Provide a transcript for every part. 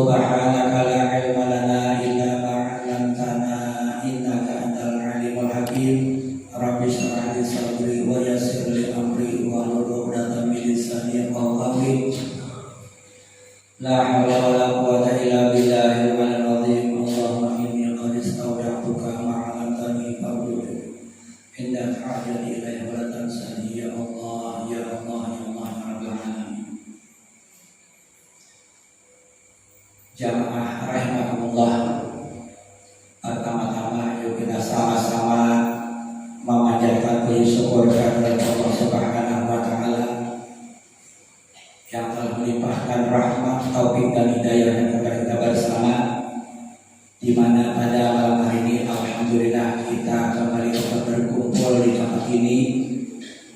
Subhanaka la ilma lana illa ma 'allamtana innaka antal alimul hakim. Rabbi shrah li sadri wa yassir li amri wahlul 'uqdatam min lisani yafqahu qawli. La haula wala quwwata illa billahil 'aliyyil 'azim. Allahumma inni qad istawda'tuka ma 'allamtani fa'bud inda hajati ilaihi wa la tansani ya Allah ya Allah ya Allah ya rabbal alamin. Jamaah rahimahumullah, pertama-tama yuk kita sama-sama memanjatkan puji syukur kepada Allah Subhanahu wa taala yang telah melimpahkan rahmat, taufik dan hidayah kepada kita bersama, di mana pada malam hari ini alhamdulillah kita kembali dapat berkumpul di tempat ini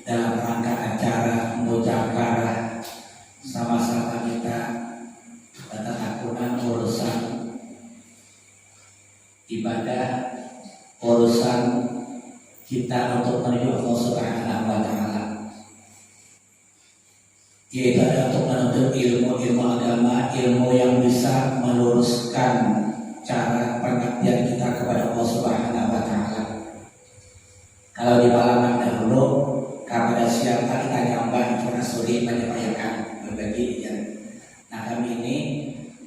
dalam rangka acara muzakarah sama-sama kita tatakunan urusan ibadah, urusan kita untuk menuju Allah Subhanahu wa taala, yaitu adalah untuk menuntut ilmu agama, ilmu yang bisa meluruskan cara pengabdian kita kepada Allah Subhanahu wa taala. Kalau di malam dahulu kepada siapa kita nyambah karena sulit menyampaikan berbagi ya. Nah, kami ini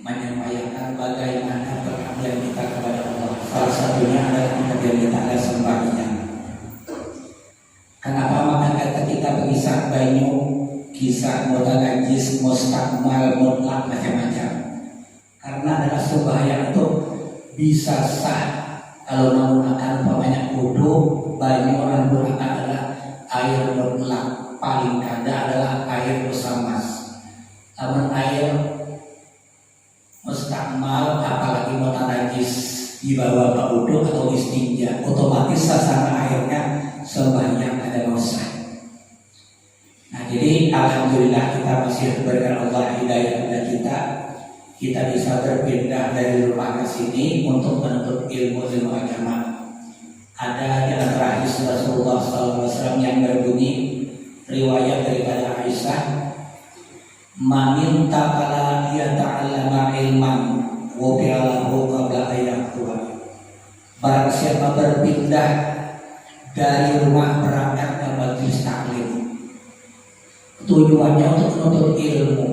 menyampaikan bagaimana pengabdian kita kepada Allah. Salah satunya adalah pengabdian kita adalah sembahyang. Kenapa maka kata kita berkisah banyu, kisah mutanajis, mustakmal, mutlak, macam-macam? Karena adalah sembahyang itu bisa sah kalau menggunakan banyak wudu. Banyu orang menggunakan adalah air mutlak, paling kada adalah air musammas. Namun air mustakmal apalagi mutanajis dibawa ke wudu atau istinja, otomatis sasana airnya sembahyang ada sah. Nah, jadi alhamdulillah kita masih diberikan Allah hidayah kepada kita bisa berpindah dari rumah ke sini untuk menuntut ilmu agama. Ada di antara hadis Rasulullah SAW yang berbunyi, riwayat daripada Aisyah, "Maminta kala yata'allama ilman wa bi'alahu qabla ayyaktuha." Barang siapa berpindah dari rumah berangkat ke majelis taklim, tujuannya untuk menuntut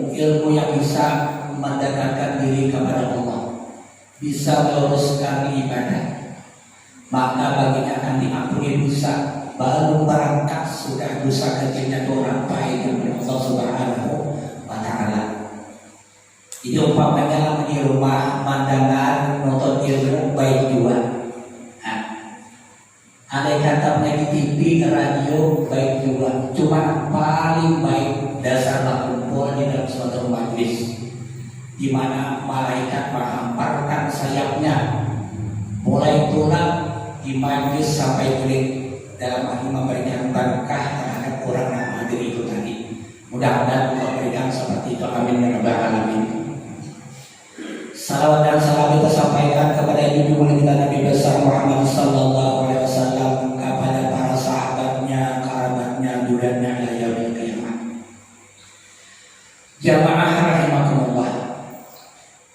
ilmu yang bisa mendekatkan diri kepada Allah, bisa meluruskan ibadah, maka baginya akan diampuni dosa. Baru berangkat sudah dosa kecilnya itu orang baik kepada Allah Subhanahu wa taala. Jadi umpamanya di rumah mandangan nonton ilmu baik juga. Nah, andai kata di TV, radio baik juga. Cuma paling baik dasar kumpul di dalam suatu majlis, di mana malaikat menghamparkan sayapnya mulai turun di majlis sampai kulit dalam arti memberikan berkah terhadap orang yang hadir itu tadi. Mudah-mudahan Allah berikan seperti itu, amin ya rabbal alamin. Salawat dan salam kita sampaikan kepada junjungan kita Nabi besar Muhammad sallallahu alaihi wasallam, kepada para sahabatnya, kerabatnya, jurannya ila yaumil qiyamah. Jamaah rahimakumullah,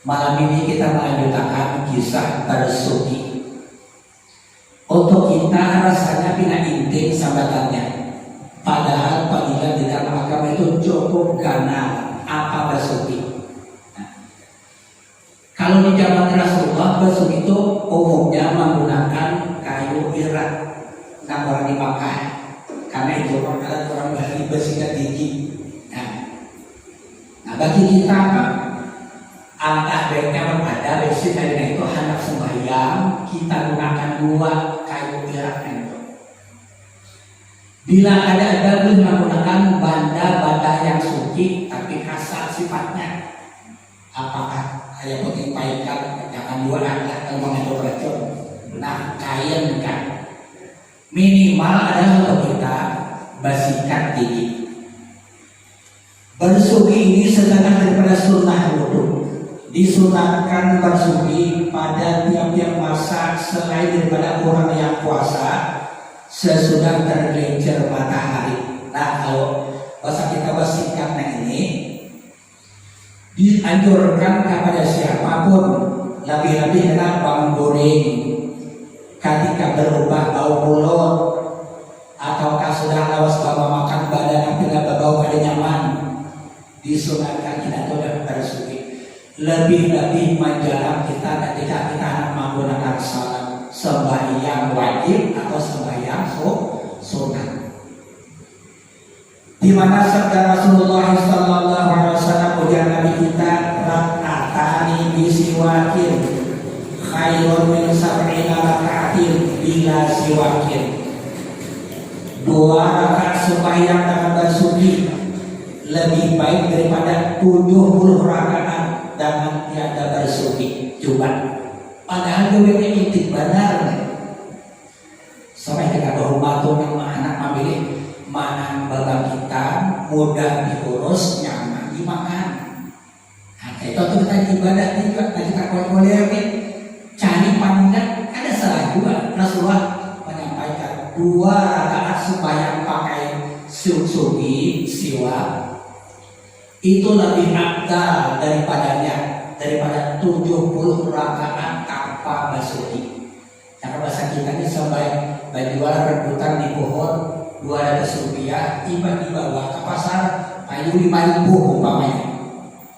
malam ini kita melanjutkan kisah bersuki. Untuk kita rasanya pina intim sambatannya, padahal panggilan di dalam agama itu cukup ganal apa bersuki. Nah, kalau di zaman Rasulullah bersuki itu umumnya menggunakan kayu irak, nah orang di Makkah, karena itu orang Bali bersikat gigi. Nah, bagi kita apa? Angka baiknya ada besi dari itu hendak sembahyang, kita gunakan dua kayu iraknya itu. Bila ada dalil menggunakan benda-benda yang suci tapi kasar sifatnya, apakah kayak putih paikan, jangan dua adalah kalau mengandung racun. Nah, kain kan minimal adalah untuk kita bersikat gigi. Bersuci ini setengah daripada sunnah wudu. Disunatkan bersuci pada tiap-tiap masa selain daripada orang yang puasa sesudah tergelincir matahari. Nah, kalau bahasa kita bersikap ini dianjurkan kepada siapapun, lebih-lebih kena bawang goreng ketika berubah bau mulut ataukah sudah lawas bawa makan badan apabila bau kada nyaman, disunatkan kita tidak bersuci. Lebih-lebih menjalankan kita ketika kita menggunakan salat sembahyang wajib atau sembahyang sunat. Di mana sabda Rasulullah sallallahu alaihi wasallam ujar Nabi kita, rak'atani bisiwakin khairun min sab'ina raka'atin bila siwakin. 2 rakaat sembahyang dengan bersuci lebih baik daripada 70 rakaat dengan tiada bersuci. Coba, padahal gue intik benar. Sampai kita berhormat dengan anak memilih mana bapak kita mudah diurus, nyaman dimakan. Nah, itu tuh kita ibadah juga, kita boleh cari pandang. Ada salah juga Rasulullah menyampaikan 2 rakaat sembahyang pakai suci siwa itu lebih afdal daripada 70 rakaat tanpa bersuci. Karena bahasa kita ini sampai berjual rebutan di pohon Rp200, tiba-tiba bawa ke pasar kayu 5.000 umpamanya.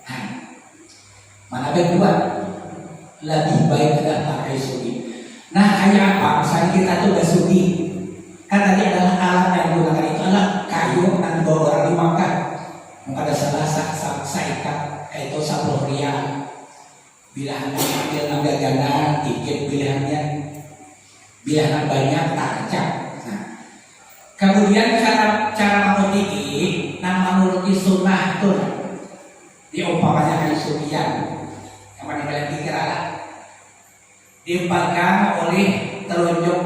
Nah, mana baik buat lebih baik adalah pakai suci. Nah, kayak apa? Misalnya kita tuh bersuci, kan tadi adalah alat yang digunakan itu adalah kayu dan bawa orang dimakan. Maka ada salah saikat itu 10 rial. Bilangan ambil nambah gana, dikit bilangan banyak tak kecap. Kemudian cara menuruti menuruti sunnah itu diumpamakan kayu sucian yang paling kalian pikir adalah dipegang oleh telunjuk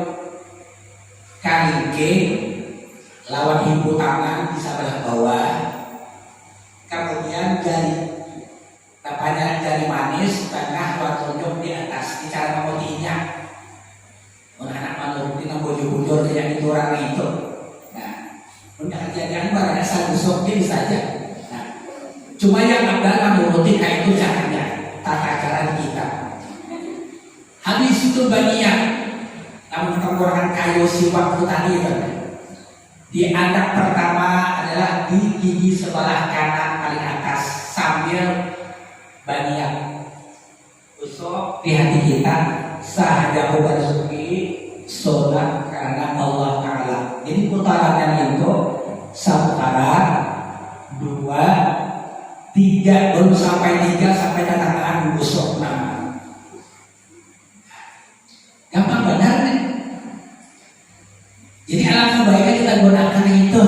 kalingke lawan ibu tangan di sebelah bawah, kemudian jari manis tengah lawan telunjuk di atas. Di cara menurutinya anak menuruti bujur-bujur kayak itu orang itu. Punya kejadian barangnya sanggup saja. Nah, cuma yang ada menuruti kayak itu caranya, tata cara kita. Habis itu banyak, namun penggunaan kayu siwak itu tadi itu. Di anak pertama adalah di gigi sebelah kanan paling atas sambil banyak. Usuk di hati kita sahaja bersuci sholat karena Allah Ta'ala. Jadi putarannya itu 1 arah, 2, 3, belum sampai 3 sampai katakan busuk nama. Gampang benar nih. Jadi alangkah baiknya kita gunakan itu.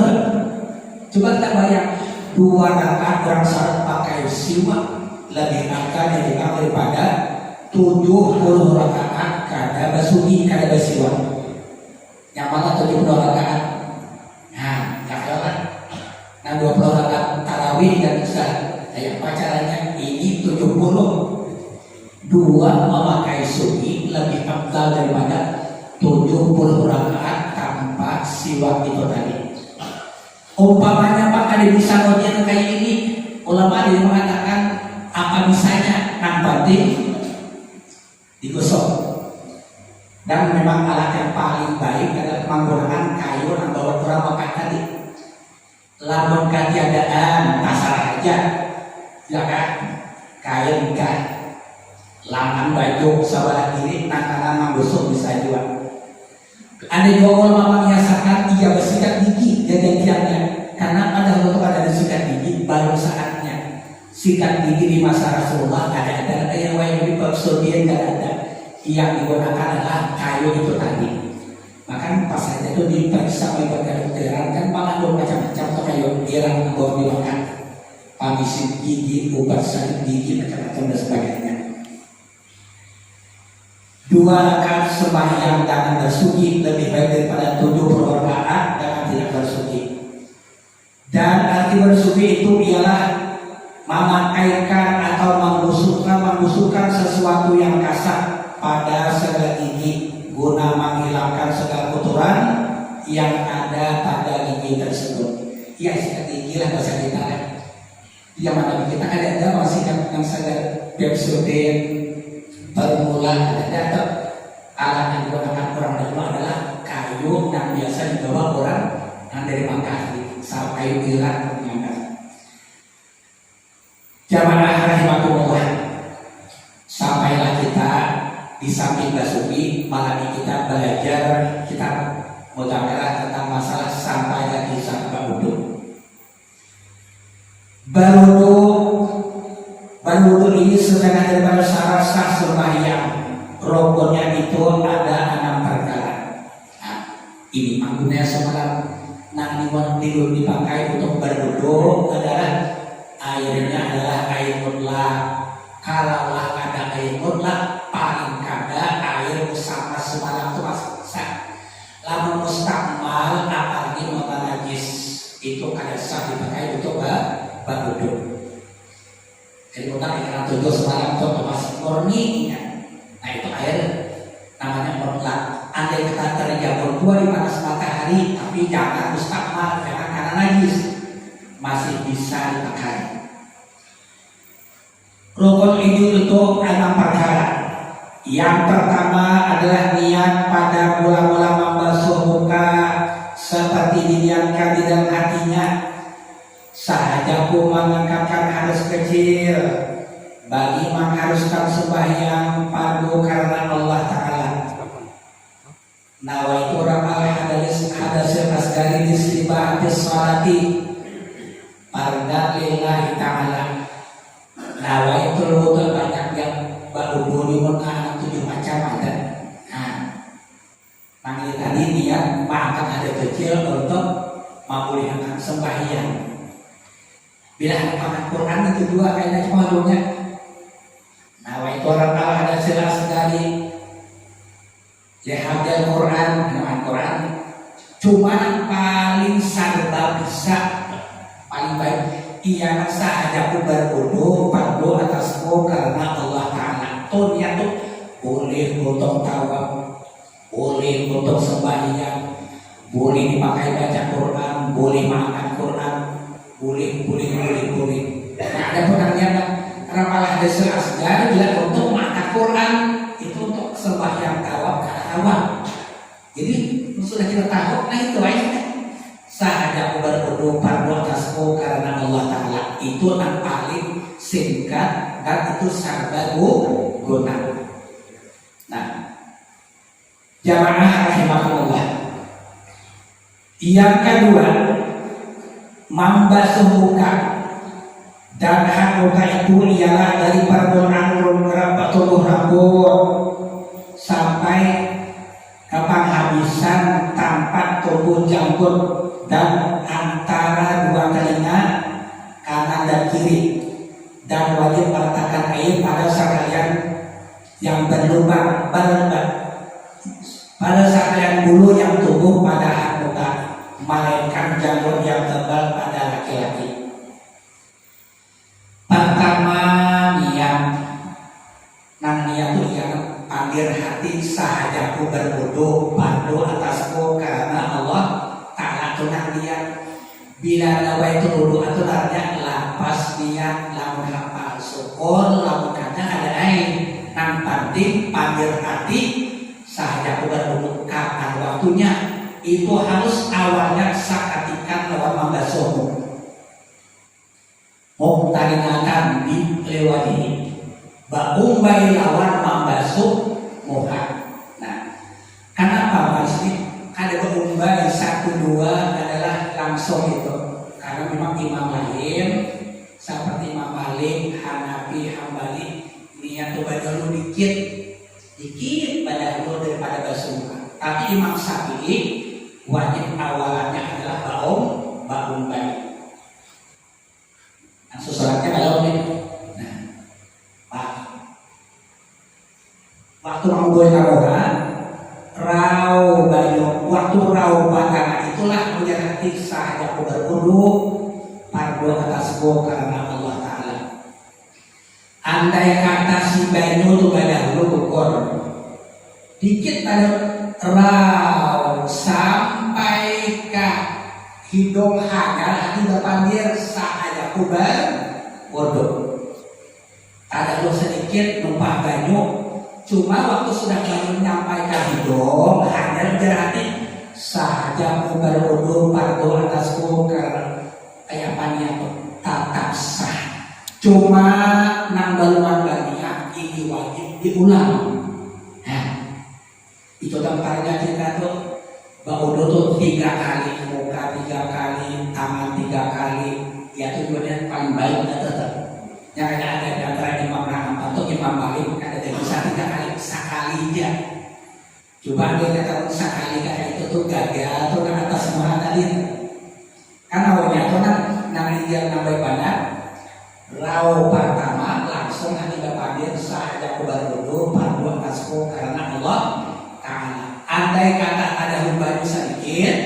Coba kita bayang 2 rakaat orang salat pakai siwak lebih akan daripada 70 rakaat kada basuki kada bersiwak. Yang mana 70 rakaat. Nah, katakan 20 rakaat tarawih dan isya. Kayak pacarannya ini 70. 2 memakai suci lebih afdal daripada 70 rakaat tanpa siwak itu tadi. Umpamanya Pak ada bisa ngotian kayak ini, ulama dia mengatakan apa bisanya nang penting digosok. Dan memang alat yang paling baik adalah menggunakan kayu yang bawa kurang makan tadi. Lamun ketiadaan masalah aja, ya kan? Kain kan, langan baju sebelah kiri, kanan menggosok bisa juga. Ada juga ulama menyiasatkan ia bersikat gigi jadiannya, karena ada untuk ada sikat gigi baru saatnya. Sikat gigi di masa Rasulullah ada yang wajib dipaksudian ada. Yang digunakan adalah kayu itu tadi. Maka pas saja itu diperiksa oleh kedokteran kan mengandung macam-macam tuh kayu yang bawa dimakan, habisin gigi, obat sakit gigi macam-macam dan sebagainya. 2 rakaat sembahyang dengan bersuci lebih baik daripada 70 rakaat dengan tidak bersuci. Dan arti bersuci itu ialah memakaikan atau membusukkan sesuatu yang kasar pada segala gigi guna menghilangkan segala kotoran yang ada pada gigi tersebut. Ya, sikat gigi lah bahasa kita. Yang mana kita ada masih yang sadar episode permula ada atau alat yang digunakan orang dahulu adalah kayu yang biasa dibawa orang yang dari Makkah sampai Irak mengangkat. Jamaah rahimakumullah, sampailah kita di samping Basuki malam ini kita belajar kitab Mudzakarah tentang masalah sampai lagi sampai wudhu. Berwudu ini sedangkan daripada syarat sah sembahyang. Rukunnya itu ada 6 perkara. Nah, ini panggungnya semalam nanti tidur dipakai untuk berwudu adalah airnya adalah air mutlak. Kalaulah ada air mutlak, paling kada air sama semalam itu masih sah. Lamun mustakmal apalagi mata najis itu kada sah dipakai untuk berwudu. Jadi mutlak yang tujuh semalam itu masih murni. Nah itu air namanya mutlak. Andai kita terjabur dua di panas matahari, tapi jangan mustakmal, jangan karena najis, masih bisa dipakai. Rukun itu 6 perkara. Yang pertama adalah niat pada mula-mula membasuh muka seperti diniatkan di dalam hatinya. Sahajaku mengangkatkan harus kecil bagi mengharuskan sembahyang padu karena Allah Ta'ala. Nawaitu ramal hadasil asgari dislibahatis salati fardan lillahi ta'ala. Nawaitu wudu banyak yang berwudu di Mekah 7 macam ada. Nah, panggil tadi niat mengangkat hada kecil untuk memulihkan sembahyang. Bila hafal Quran itu 2 kayaknya cuma dulunya. Nawaitu ramal hadasil asgari Hafal Quran, nama Quran cuma yang paling serba bisa paling baik ia sahaja berwudu fardu atasmu karena Allah Ta'ala. Tuh niat tuh boleh untuk tawaf, boleh untuk sembahyang, boleh dipakai baca Quran, boleh makan Quran, boleh. Nah, ada pengertian rapalah dasar asgar bila untuk makan Quran itu untuk sembahyang tawaf karena tawaf. Jadi sudah kita tahu, nah itu aja. Sahaja berwudu fardu atasmu karena Allah Ta'ala itu yang paling singkat dan itu serba guna. Nah, jamaah rahimahullah. Yang kedua, membasuh muka. Dan hak muka itu ialah dari permulaan tubuh rambut sampai ke penghabisan tampak tubuh janggut dan antara 2 telinga kanan dan kiri, dan wajib meletakkan air pada sekalian yang berlubang pada sekalian bulu yang tumbuh pada hak muka, melainkan janggut yang tebal pada laki-laki. Pertama niat, niat itu yang panggil hati sahajaku berwudu fardu atasku karena Allah Ta'ala tunang niat. Bila nawaitu wudu itu artinya lapas niat lamun hafal syukur lamun kata ada air nang penting panggil hati sahajaku berwudu kapan waktunya itu harus awalnya sakatikan lawan membasuhmu. Taringakan dilewati baumbai lawan membasuh muka. Nah, kenapa Mas ini ada baumbai 1, 2 adalah langsung itu karena memang imam lain seperti Imam Malik, Hanafi, Hambali niat coba dulu dikit pada dulu daripada basuh muka. Tapi Imam Syafi'i wajib awalannya adalah baumbai. Susulannya kalau ini, waktu menggoy karohan, rau bayu, waktu rau bakar itulah menjadi sahaja berwudu fardu atasku karena Allah Ta'ala. Andai kata si bayu itu dahulu ukur dikit pada rau sampai ke hidung hagar hati depan dia sahaja kubar terlalu sedikit numpah banyu. Cuma waktu sudah banyu nyampai ke hidung, hanya berarti saja mau berwudu fardu atasku kayak paniat tatap sah. Cuma nang baluan banyak ini wajib diulang. Nah, itu tempatnya kita tuh baudo tuh 3 kali, muka 3 kali, tangan 3 kali. Ya tujuannya paling baik dan tetap. Yang ada di antara Imam Rahman atau Imam Malik ada yang bisa 3 kali sekali aja. Coba dia kata sekali kayak itu tuh gagal tuh kan atas semua tadi. Kan awalnya tuh nang dia nambah banyak. Rau pertama langsung nanti bapak dia saja berwudu fardu atasku karena Allah Ta'ala. Andai kata ada hubungan sedikit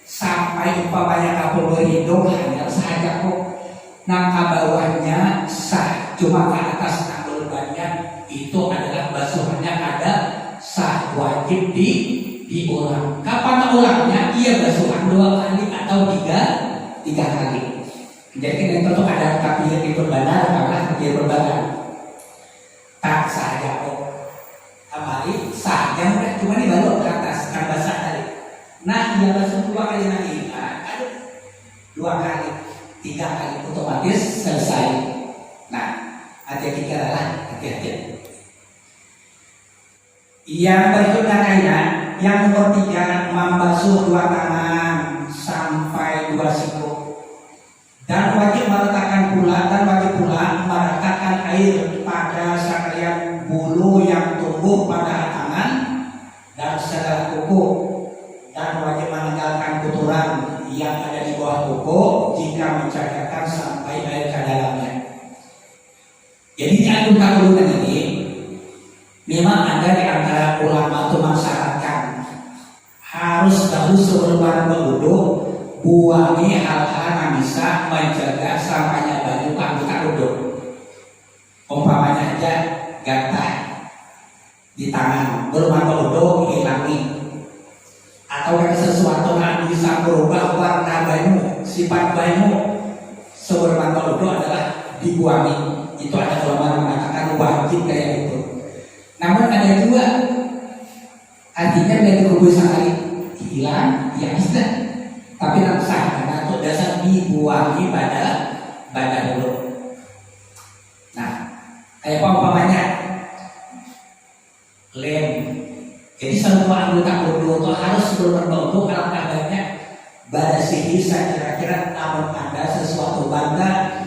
sampai umpamanya kapul berhidung hanya saja kok nang bawahnya sah, cuma ke atas nang bebannya itu adalah basuhannya ada sah, wajib diulang. Kapan ulangnya? Iya basuhan 2 kali atau 3 kali. Jadi itu tuh ada takbir di perbanan, karena takbir perbanan tak saja kok. Kembali sah, yang udah cuma dibalut ke atas kan basah tadi. Nah dia basuh 2 kali lagi, ada 2 kali, 3 kali otomatis selesai. Nah hati-hati lah, hati-hati. Yang berikutnya kaidah yang nomor 3 membasuh 2 tangan sampai 2 siku. Dan wajib meratakan pula meratakan air pada sekalian bulu yang tumbuh pada tangan dan segala kuku, dan wajib meninggalkan kotoran yang ada di bawah kuku jika mencairkan sampai air ke dalamnya. Jadi dianjurkan dulu ini memang ada di antara ulama itu mensyaratkan harus baru sebelum berwudu buangi hal-hal yang bisa menjaga sampainya baju anggota wudu. Umpamanya aja gatal di tangan belum wudu hilangi, atau ada sesuatu yang bisa berubah warna baju, sifat baju sebelum wudu adalah dibuangi. Itu ada ulama mengatakan wajib kayak itu. Namun ada juga artinya dari kubur sekali hilang ya sudah, tapi tak sah karena itu dasar dibuangi pada badan dulu. Nah, kayak apa umpamanya lem. Jadi semua anggota wudu itu harus sebelum berwudu kalau kabarnya pada sini saya kira-kira namun ada sesuatu benda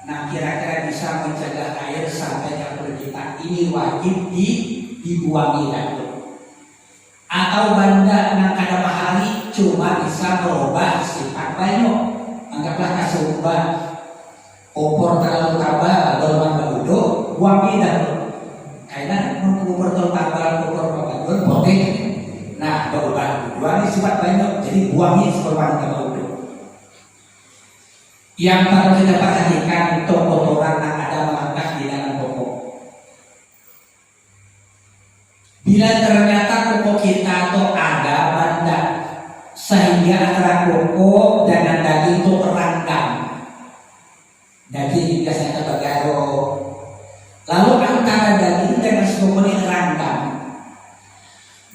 nah kira-kira bisa menjaga air sampai yang kita ini wajib dibuangi dulu. Atau benda yang kada mahali cuma bisa merubah sifat banyu. Anggaplah kasubah kompor terlalu tabal berman berwudu buangi dulu. Karena kompor terlalu tabal kompor berwudu boleh. Nah berubah buangi sifat banyu, jadi buangi sebelum kita berwudu. Yang perlu kita perhatikan untuk kotoran yang ada melangkah di dalam pokok. Bila ternyata pokok kita itu ada benda sehingga antara pokok dan daging itu terendam, daging biasanya bagaro, lalu antara daging dengan pokok ini terendam,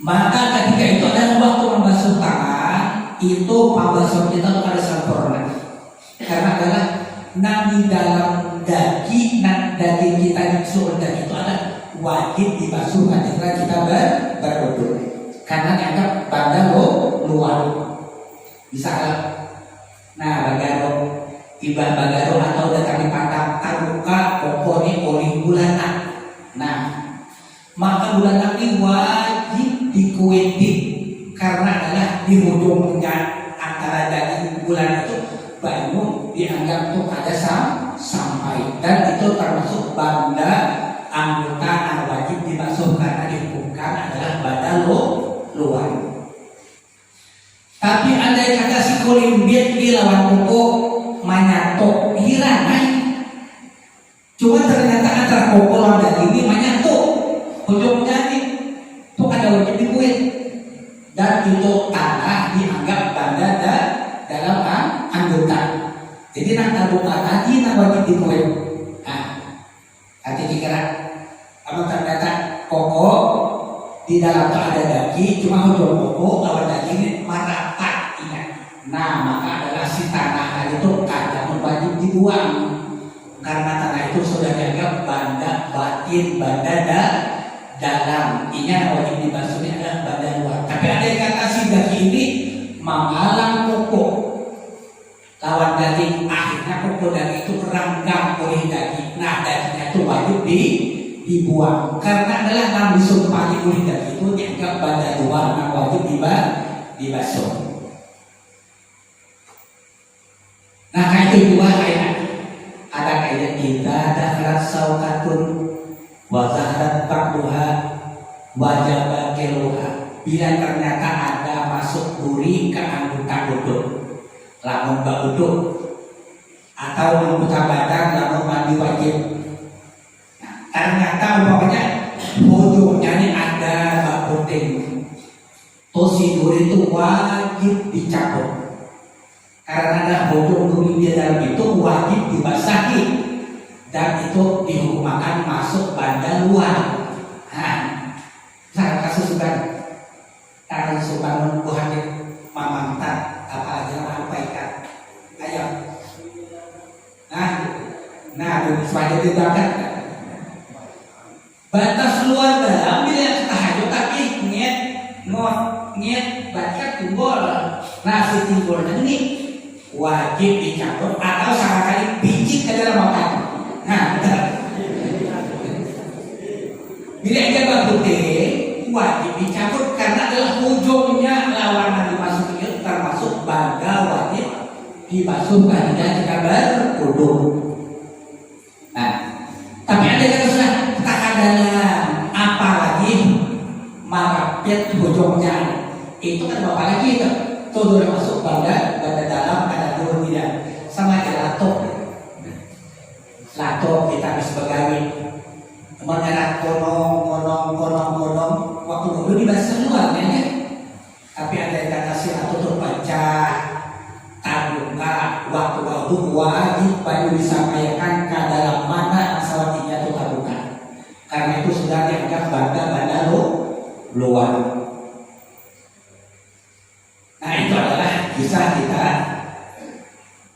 maka ketika itu ada waktu membasuh tangan, itu pembasuh kita itu ada sempurna. Karena adalah di dalam daging kita yang surga itu ada wajib dibasuh ketika kita berwudu. Karena dianggap pada luar bisa. Nah bagaro ibah bagaro atau kami patang terbuka pokoknya oleh bulanan. Nah maka bulanan ini wajib dikuetik karena adalah di ujungnya antara daging bulan itu banyu dianggap tuh ada sampai, dan itu termasuk benda anggota yang wajib dibasuh karena dihukumkan adalah badan luar. Tapi andai kata si kulimbit di lawan kuku manyato hilang, cuma ternyata antara kuku lawan daging ini manyato ujungnya nih tuh ada wajib dikuit, dan itu tanah dianggap benda dalam anggota. Jadi nak taruh tadi nak wajib dikuit. Nah, hati bicara. Apa ternyata koko di dalam tuh ada daging, cuma ujung koko lawan daging ini merata, ingat. Nah, maka adalah si tanah itu kadang wajib dibuang karena tanah itu sudah dianggap banda batin, banda dalam. Ingat wajib dibasuh ini adalah banda luar. Tapi ada yang kata si daging ini menghalang koko lawan daging, akhirnya koko daging itu renggang oleh daging. Nah, dagingnya itu wajib dibuang karena adalah dalam disumpah oleh daging itu dianggap banda luar, yang wajib dibasuh. Nah, kayak itu dua kaidah. Ada kaidah kita dakhalat saukatun wa zaharat ba'duha wajib keluha. Bila ternyata ada masuk duri ke anggota uduk, lamun uduk atau anggota badan lamun mandi wajib. Nah, ternyata umpamanya ujungnya ini ada bak puting, tosi duri itu wajib dicabut. Karena ada ujung duri di dalam itu wajib dibasahi dan itu dihukumkan masuk banda luar. Nah, saya kasus sudah karena suka menunggu hadir mamantar apa aja sampaikan. Ayo. Nah, supaya dibakar. Batas luar dalam bila tahajud tapi nyet baca tunggol. Nah, si tunggolnya ini wajib dicabut atau sekali pijit ke dalam makan. Nah, bila aja putih wajib dicabut karena adalah ujungnya lawanan dimasukin termasuk banda wajib dibasuh banda jika berwudu. Nah, tapi ada yang sudah tak dalam apalagi marapet ujungnya itu kan bapak lagi itu sudah masuk banda dalam ada dulu tidak sama kayak lato kita bisa begawi mengerat konong waktu dulu dibahas luar ya. Tapi ada yang kata silato terpecah terbuka waktu wajib baru disampaikan ke dalam mana asawatinya itu terbuka karena itu sudah dianggap banda luar. Nah, itu adalah kisah kita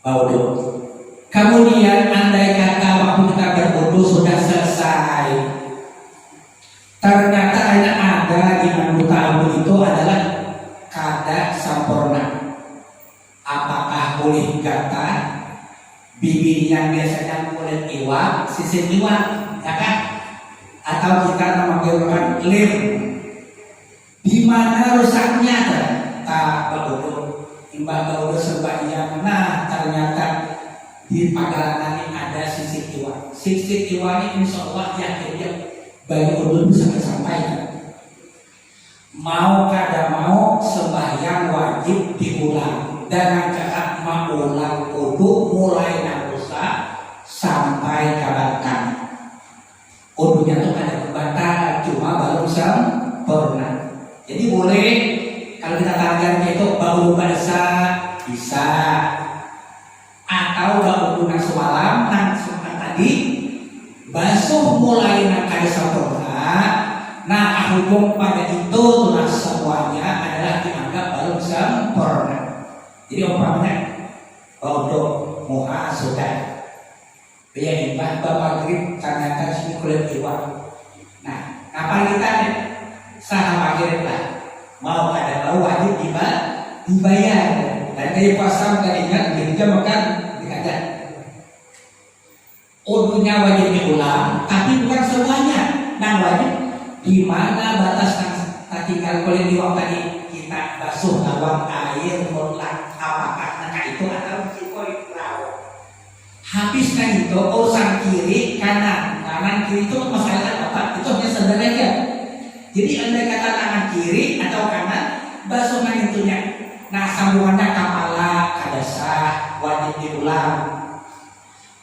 baudu. Kemudian andai kata waktu kita berwudu sudah selesai, ternyata ada di anggota tubuh itu adalah kada sempurna. Apakah boleh kata bibir yang biasanya kulit iwak, sisir iwak, ya kan? Atau kita memanggilkan lir, di mana rusaknya tak baudu, imbang baudu sebanyak. Nah, ternyata di pagalanan ini ada sisir iwak. Sisir iwak ini insya Allah yakin bagi ulun bisa disampaikan. Mau kada mau sembahyang wajib diulang dengan cara mengulang wudu mulai narusa sampai kabarkan. Wudunya itu ada pembatal cuma belum sempurna. Jadi boleh kalau kita tangan itu baru bahasa bisa atau baru guna semalam langsung tadi basuh mulai nakal sempurna. Nah, hukum pada itu tunas semuanya adalah dianggap belum sempurna. Jadi umpamanya untuk muha sudah biar imbah bapak grip karena sini kulit iwak. Nah, apa kita nih sahabat grip lah mau ada mau wajib dibayar dan dari pasang dan ingat gereja makan dikajar. Udunya wajib diulang, tapi bukan semuanya. Nah, wajib di mana batas tinggal kulit iwak tadi kita basuh lawan air mutlak apakah nah itu atau cikoi laut. Habiskan itu urusan kiri kanan kiri itu masalah apa? Itu hanya sederhana. Jadi andai kata tangan kiri atau kanan basuhkan itunya. Nah, sambungannya kepala kadasah wajib diulang.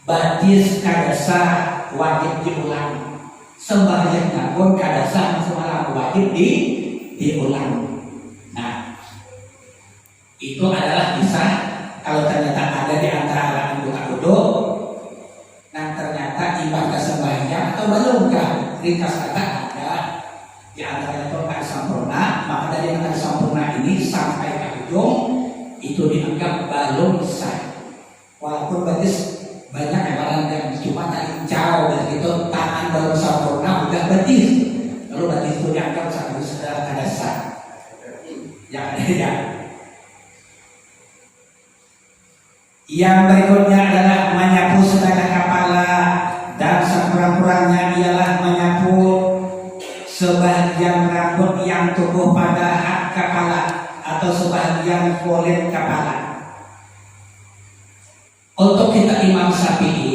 Batis kadasah wajib diulang. Sembahyangnya pun kadasah semalam wajib diulang. Nah, itu adalah kisah kalau ternyata ada di antara anggota wudu. Nah, ternyata ibadah sembahyang atau belumkah? Ringkas kata ada. Di antara itu kata sempurna, maka dari kata sempurna ini sampai ke ujung itu dianggap belum sah. Walaupun betis banyak amalan yang cuma tadi jauh dan itu tangan belum sempurna udah betis, lalu betis itu dianggap ada sah. Ya. Yang berikutnya adalah menyapu setengah kepala dan sekurang-kurangnya ialah menyapu sebahagian rambut yang tumbuh pada hak kepala atau sebahagian kulit kepala. Untuk kita Imam Syafi'i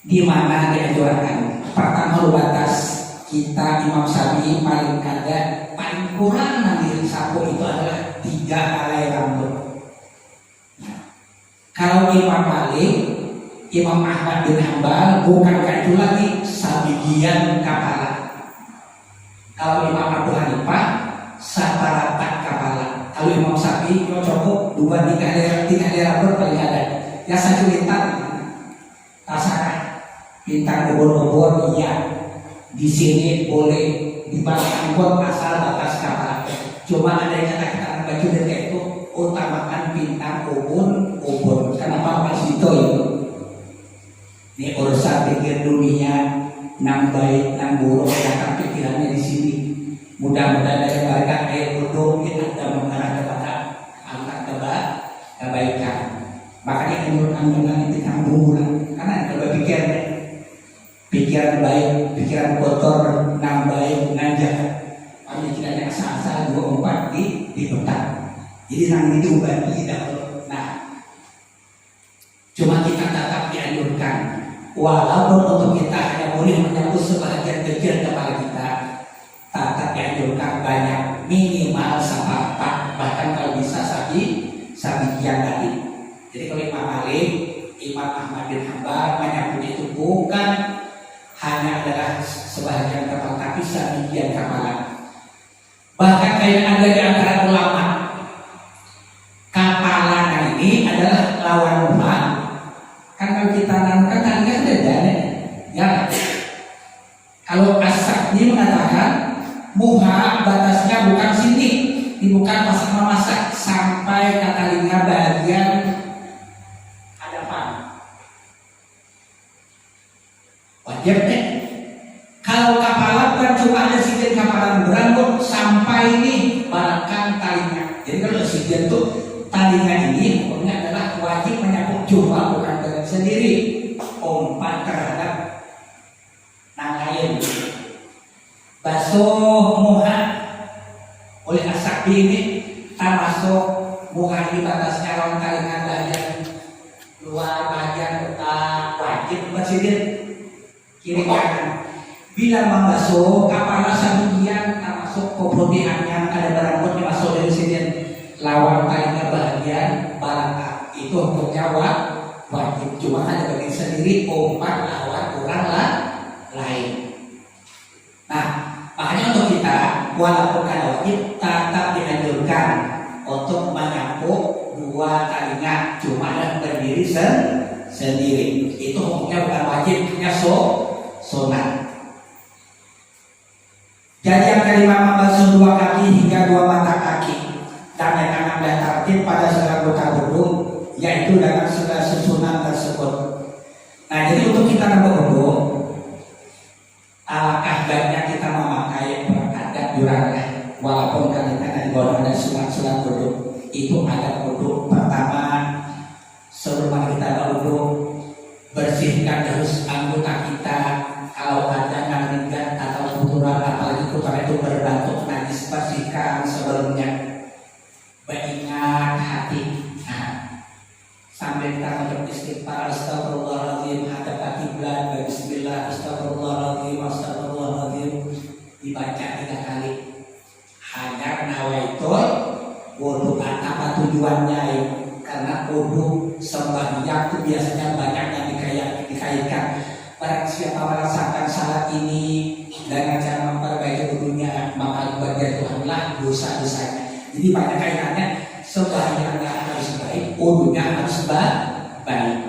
di mana diajarkan? Pertama batas kita Imam Syafi'i paling kurang nanti sapu itu adalah 3 helai rambut. Kalau Imam Malik, Imam Ahmad bin Hambal bukan kayak itu lagi sabigian kepala. Kalau Imam Abu Hanifah sataratak kepala. Kalau Imam Syafi'i cukup 2-3 helai rambut paling ada. Ya satu bintang, rasakan bintang ubur-ubur iya. Di sini boleh di belakang pun asal batas kepala. Cuma ada yang kata-kata baju dekat itu utamakan bintang ubur. Kenapa Mas Vito itu? Ini urusan pikir dunia, nang baik, nang buruk, akan pikirannya di sini. Mudah-mudahan dari mereka air wudhu kita ada mengarah kepada angkat kebaikan. Makanya menurut itu kan bulan, karena coba pikiran baik, pikiran kotor, nang baik, nang jahat. Pikirannya asal-asal 24 di petang. Jadi nang itu ubah tidak. Nah, cuma kita tetap dianjurkan, walaupun untuk kita hanya boleh menyapu sebagian kecil kepala kita, tetap dianjurkan banyak, minimal sepapak, bahkan kalau bisa sabigian tadi. Jadi kalau Imam Malik, Imam Ahmad bin Hambal menyapu itu bukan hanya adalah sebagian kepala, tapi sabigian kepala. Bahkan kayak ada di antara ulama, kepala ini adalah lawan muha. Kan kalau kita nangkat kan beda ya. Kalau As-Sakti mengatakan muha batasnya bukan sini, bukan masak memasak sampai ke telinga bagian hadapan. Wajib deh. Kalau kepala bukan cuma ada sisi kepala berambut sampai ini bahkan telinga. Jadi kalau sisi itu telinga ini hukumnya adalah wajib menyapu, cuma bukan dengan sendiri, umpan terhadap nangkain. Basuh muha oleh As-Sakti ini termasuk muha di batasnya lawan telinga bagian luar bagian wajib bersidir kiri kanan. Bila membasuh kepala sebagian termasuk kebersihan yang ada berambut masuk dari sini lawan telinga bagian balak itu hukumnya wajib, cuma ada bagi sendiri umpan lawan orang lain. Nah, makanya untuk kita walaupun kan wajib tetap dianjurkan untuk menyapu 2 telinga, cuma ada berdiri sendiri. Itu hukumnya bukan wajib, hanya sunat. Jadi yang kelima membasuh 2 kaki hingga 2 mata kaki dan yang keenam dan tertib pada segala anggota wudhu, yaitu dengan segala susunan tersebut. Nah, jadi untuk kita berwudhu, alangkah baiknya kita memakai perangkat jurang, walaupun kadang-kadang ada sunat wudhu. Itu ada wudhu pertama sebelum kita berwudhu, bersihkan terus anggota kita. Kalau ada keringat atau kotoran apalagi kotoran itu berbentuk najis, bersihkan sebelumnya. Beringat hati. Nah, sambil kita mengucap istighfar, astagfirullahaladzim, hadap kiblat, bismillah, astagfirullahaladzim, astagfirullahaladzim, dibaca 3 kali. Agar nawaitul wudhu. Apa tujuannya? Karena wudhu sembahyang itu biasanya banyak yang dikaitkan. Barang siapa merasakan salat ini dengan cara memperbaiki wudhunya, maka bagian Tuhanlah dosa-dosanya. Jadi banyak kaitannya, sembahyangnya harus baik, wudhunya harus baik.